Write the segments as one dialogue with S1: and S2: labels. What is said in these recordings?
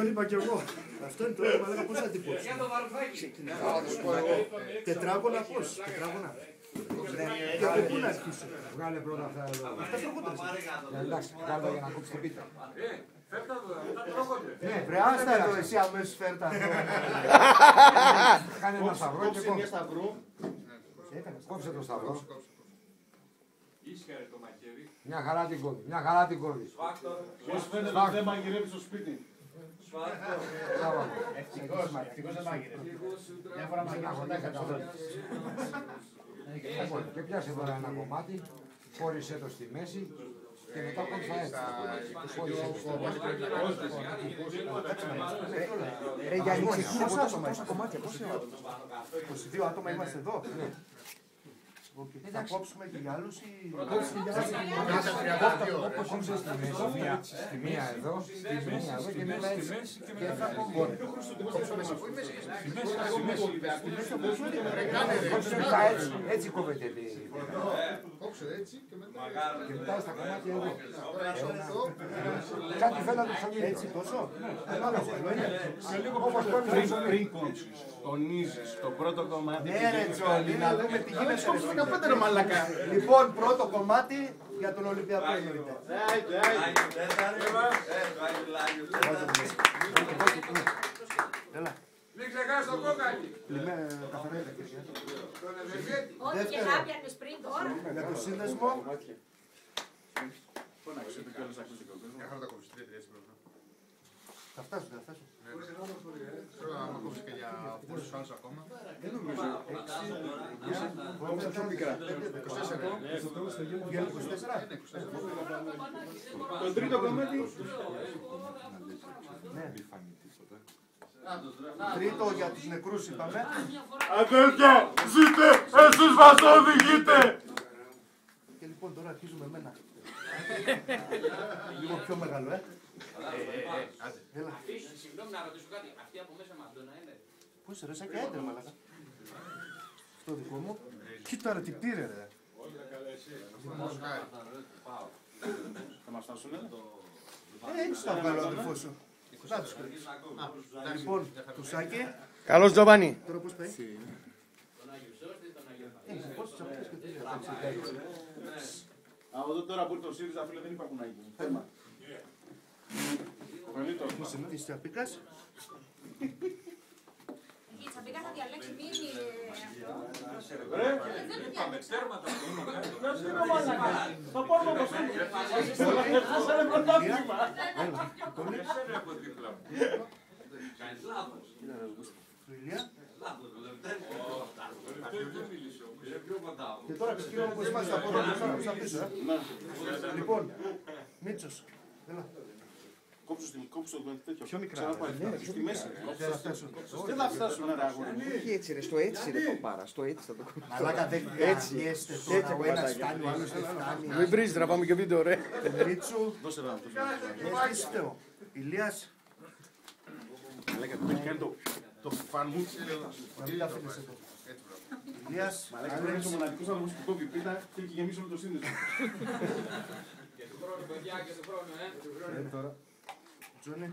S1: τον είπα κι εγώ. Αυτό είναι το έργο, αλλά πώς θα την πω. Τετράγωνα πώς, τετράγωνα. Και από πού να αρχίσω.
S2: Βγάλε πρώτα αυτά εδώ.
S1: Αυτά τρώγονται.
S2: Εντάξει, βγάλε για να κόψει την πίτα.
S3: Φέρτα εδώ, αυτά τρώγονται.
S1: Ναι, βρε, άστα εδώ, εσύ αμέσως φέρτα εδώ.
S2: Κάνε ένα σταυρό και
S4: Κόψε μια σταυρού.
S2: κόψε το σταυρό.
S3: Ίσχαρε το μαχαίρι.
S2: Μια χαρά την κόβει, μια χαρά την κόβει.
S4: Πώς φαίνεται ότι δεν μαγειρεύει στο σπίτι.
S5: Ευτυχώς δεν μάγειρε. Μια φορά μαγειρεύει τα καταφέρει.
S2: Και πιάσε τώρα ένα κομμάτι, χώρισε το στη μέση και μετά κόψα έτσι. Χώρισε το στη μέση.
S1: Ρε Γιάννη, πόσα άτομα, πόσα κομμάτια, πόσα 22 άτομα είμαστε εδώ. Θα κόψουμε και για άλλους ή...
S2: Όπως κόψε στη μέση, στη μία εδώ, στη μία εδώ και μετά έτσι. Έτσι κόβεται.
S6: Κόψε έτσι και μετά.
S2: Και μετά στα κομμάτια εδώ. Κάτι φαίνεται σαν γύρω.
S1: Έτσι πόσο?
S4: Πριν κόψεις, τονίζεις το πρώτο κομμάτι.
S1: Ναι ρε Τζόλι, να δούμε τι γίνεται.
S6: Κόψε 15 ρε μαλακά.
S1: Λοιπόν, πρώτο κομμάτι για τον Ολυμπιακό εννοείται. Έλα.
S3: Μην ξεχάσεις το κόκαλι.
S1: Λιμέ, καθαρά είναι και
S3: Τον Ευεργέτη.
S7: Ό,τι και θα πιάνεις πριν τώρα.
S1: για το σύνδεσμο.
S6: Μια χαρά τα κόψεις, 3-3 έτσι πρέπει.
S1: Θα φτάσουν, θα φτάσουν.
S6: Θέλω να κόψεις και για πόσους άλλους ακόμα.
S1: Δεν νομίζω. 6, πιο μικρά. 24. Για 24.
S4: Το τρίτο κομμάτι.
S1: Τρίτο για τους νεκρούς είπαμε.
S4: Αδέλφια, ζείτε, εσείς μας οδηγείτε.
S1: Και λοιπόν τώρα αρχίζουμε εμένα. Λίγο πιο μεγάλο, Έλα.
S5: Συγγνώμη να ρωτήσω κάτι. Αυτή από μέσα Μαντώνα είναι.
S1: Πού είσαι ρε, σαν και έντερα μαλάκα. Στο δικό μου. Κοίτα ρε, τι πήρε ρε.
S4: Θα μας φτάσουνε.
S1: Έτσι θα βγάλω αδελφό σου. Να τους κρύψω. Λοιπόν, του Σάκη.
S2: Καλώς Τζοβάνι.
S1: Τώρα πώς πάει.
S5: Τον Άγιο Σώστη, τον Άγιο
S1: Πόσες τσαπλές και τι
S4: Από εδώ τώρα που ήρθε ο ΣΥΡΙΖΑ, φίλε, δεν υπάρχουν Άγιοι. Θέμα.
S1: Της τσαπίκας.
S7: Η Τσαμπίκα θα διαλέξει μήνυ.
S3: Είπαμε, τέρματα.
S4: Θα πάρουμε από σήμερα. Χάσανε πρωτάθλημα.
S3: Δεν από δίπλα μου.
S5: Κάνεις λάθος.
S1: Φιλία.
S5: Λάθος, το Λευτέρη.
S3: Δεν μίλησε όμως.
S5: Είναι πιο κοντά μου.
S1: Και τώρα ξεκινάμε όπως είμαστε από εδώ προς τα πίσω. Λοιπόν, Μίτσος. Έλα.
S4: Κόψω το τέτοιο.
S1: Πιο μικρά.
S4: Στη μέση.
S1: Δεν θα φτάσουν.
S4: Δεν θα φτάσουν, ρε αγόρι.
S2: Όχι έτσι ρε, στο έτσι ρε το πάρα, στο έτσι θα το κάνω.
S1: Μαλάκα δεν πιέστε τώρα. Ο ένας φτάνει, ο άλλος δεν φτάνει.
S2: Μην βρίζεις να πάμε και βίντεο ρε.
S1: Μίτσου.
S4: Δώσε ένα.
S1: Έχεις φταίω. Ηλίας.
S4: Μαλάκα, του έχει κάνει το φαν μου.
S1: Να μην τα αφήνεις εδώ. Ηλίας.
S4: Μαλάκα, πρέπει να είσαι ο μοναδικός άνθρωπος που κόβει πίτα και έχει γεμίσει όλο το σύνδεσμο.
S5: Και του χρόνου, παιδιά, και του χρόνου,
S1: Τώρα. Τζόνι.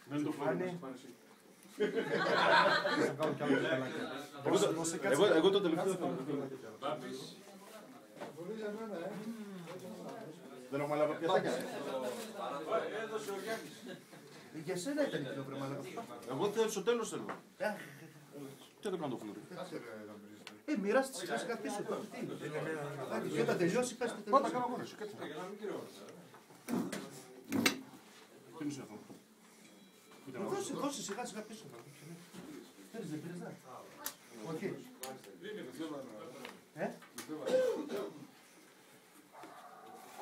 S4: Δεν το
S1: Φάνη.
S4: Εγώ το τελευταίο θα δεν έχουμε άλλα πιατάκια.
S3: Έδωσε ο Γιάννης.
S1: Για σένα ήταν η πιο μαλάκα.
S4: Εγώ θέλω στο τέλος θέλω. Τι έπρεπε να το φλουρί.
S1: Μοιράστη σιγά σιγά πίσω. Και όταν τελειώσει πες το τελειώσει.
S4: Πάντα κάνω μόνος. Τι είναι αυτό.
S1: Δώσε σιγά σιγά πίσω. Θέλεις δεν πήρες, ναι. Όχι.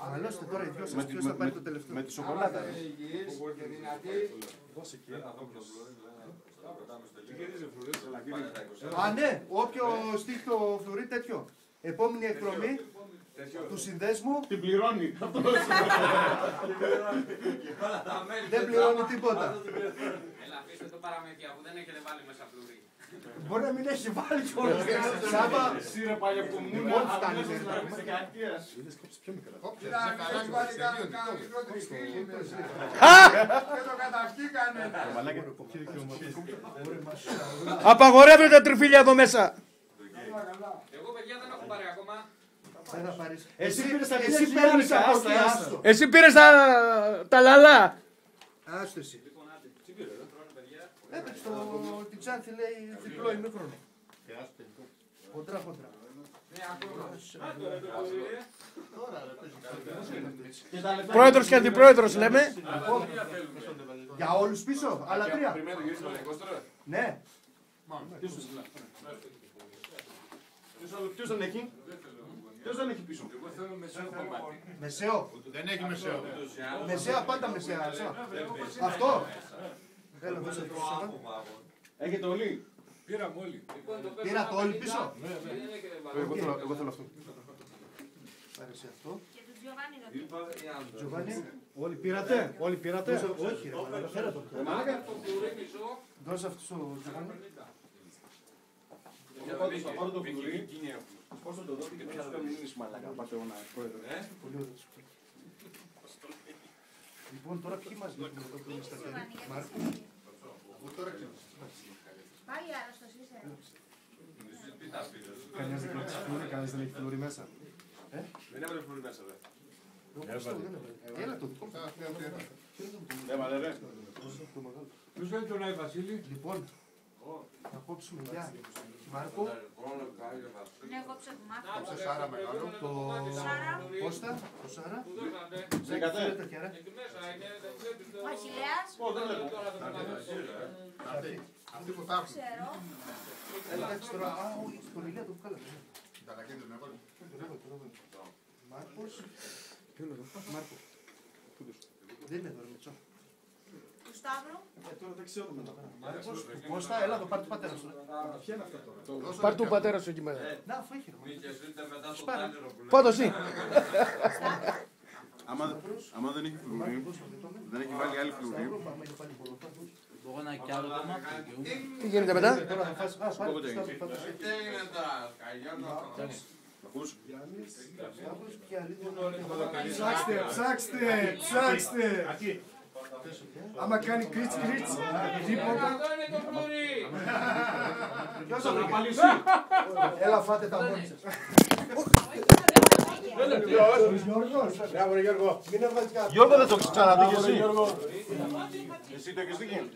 S1: Αναλώστε τώρα οι δυο σας ποιος θα πάρει το τελευταίο.
S4: Με τη σοκολάτα.
S1: Α, ναι, όποιο στείλει το φλουρί τέτοιο. Επόμενη εκδρομή του συνδέσμου
S4: Την πληρώνει.
S1: δεν πληρώνει τίποτα.
S5: Έλα, αφήστε το παραμύθια που δεν έχετε βάλει μέσα πλουρί.
S1: Μπορεί να μην έχει βάλει κιόλας. Σάβα.
S4: Σύρε παλιά που μου
S1: Λοιπόν, φτάνει.
S4: Είδες κόψεις πιο μικρά.
S6: Και το καταφύγανε.
S8: Απαγορεύεται τα τριφύλια εδώ μέσα.
S3: Εγώ παιδιά δεν έχω πάρει ακόμα.
S1: Δεν θα πάρεις.
S4: Εσύ πήρες τα
S1: Εσύ
S4: 1000
S1: παίρνεις από
S4: άστα,
S1: εκεί,
S4: άστα.
S1: άστο.
S8: Εσύ πήρες τα λαλά.
S1: Άστο εσύ. Έπαιξε την Ξάνθη λέει διπλό ημίχρονο. Χοντρά.
S8: Πρόεδρος και αντιπρόεδρος λέμε.
S1: Για όλους πίσω, άλλα τρία.
S3: Περιμένω το γυρίσει ο Ολυμπιακός τώρα.
S1: Ναι.
S4: Ποιος δεν έχει? Ποιος δεν έχει πίσω?
S3: Εγώ θέλω μεσαίο κομμάτι.
S1: Μεσαίο.
S6: Δεν έχει μεσαίο.
S1: Μεσαία, πάντα μεσαία. Αυτό. Έλα, δώσε το Σάβα.
S4: Έχετε όλοι?
S3: Πήραμε όλοι.
S1: Πήρα το όλοι πίσω.
S4: Εγώ θέλω αυτό.
S1: Πάρε εσύ αυτό.
S7: Και του Τζιοβάνι να το.
S1: Τζοβάνι.
S4: Όλοι πήρατε? Όλοι πήρατε?
S1: Όχι ρε, μαλάκα, φέρα το. Δώσε αυτό στο Τζοβάνι.
S4: Θα πάρω το φλουρί.
S3: Εκείνη έχουν.
S4: Πόσο το δω και ποιος δεν είναι μαλάκα. Πάτε εγώ να πρόεδρο.
S1: Πολύ ωραίο. Λοιπόν, τώρα ποιοι μας δείχνουν εδώ που είναι στα χέρια. Μάρκο.
S7: Πάλι άρρωστος είσαι.
S1: Κανένας δεν έχει φλουρί, κανένας δεν έχει φλουρί μέσα.
S3: Δεν έβαλε φλουρί μέσα, δε.
S1: Έλα το δικό μου.
S4: Έβαλε ρε.
S3: Ποιος θέλει τον Άι Βασίλη?
S1: Λοιπόν, θα κόψουμε για Μάρκο,
S7: Ναι, εγώ ψεύδω
S6: Το Σάρα μεγάλο.
S1: το
S7: Σάρα.
S1: Κώστα, το Σάρα.
S4: Βρήκατε?
S1: Τα κέρα.
S7: Ο Αχιλλέας.
S6: Αυτοί που θα έχουν.
S7: Ξέρω.
S1: Εντάξει τώρα, όχι, στον Ηλία το βγάλαμε.
S6: Τα λακέντρια με έβαλε.
S1: Μάρκος. Μάρκο. Δεν είναι εδώ, ρε Μητσό.
S7: Του Σταύρου.
S4: Τώρα δεν ξέρω μετά.
S1: Μάρκος, του Κώστα, έλα το πάρει του πατέρα σου.
S8: Πάρ' του πατέρα σου εκεί μέσα.
S1: Να, αφού έχει ρε.
S8: Πάντω εσύ.
S4: Άμα δεν έχει φλουρί, δεν έχει βάλει άλλη φλουρί.
S8: Τι γίνεται μετά?
S1: Τώρα θα φας, πάρε το Σταύρο, πάρε το
S4: Ακούς?
S1: Σταύρος και αλήθεια.
S5: Ψάξτε. Άμα κάνει κρίτς, τίποτα.
S1: Ποιος θα βρει? Έλα φάτε τα μόνοι σας.
S4: Γιώργο δεν το έχεις ξαναδεί και εσύ. Εσύ το έχεις δει?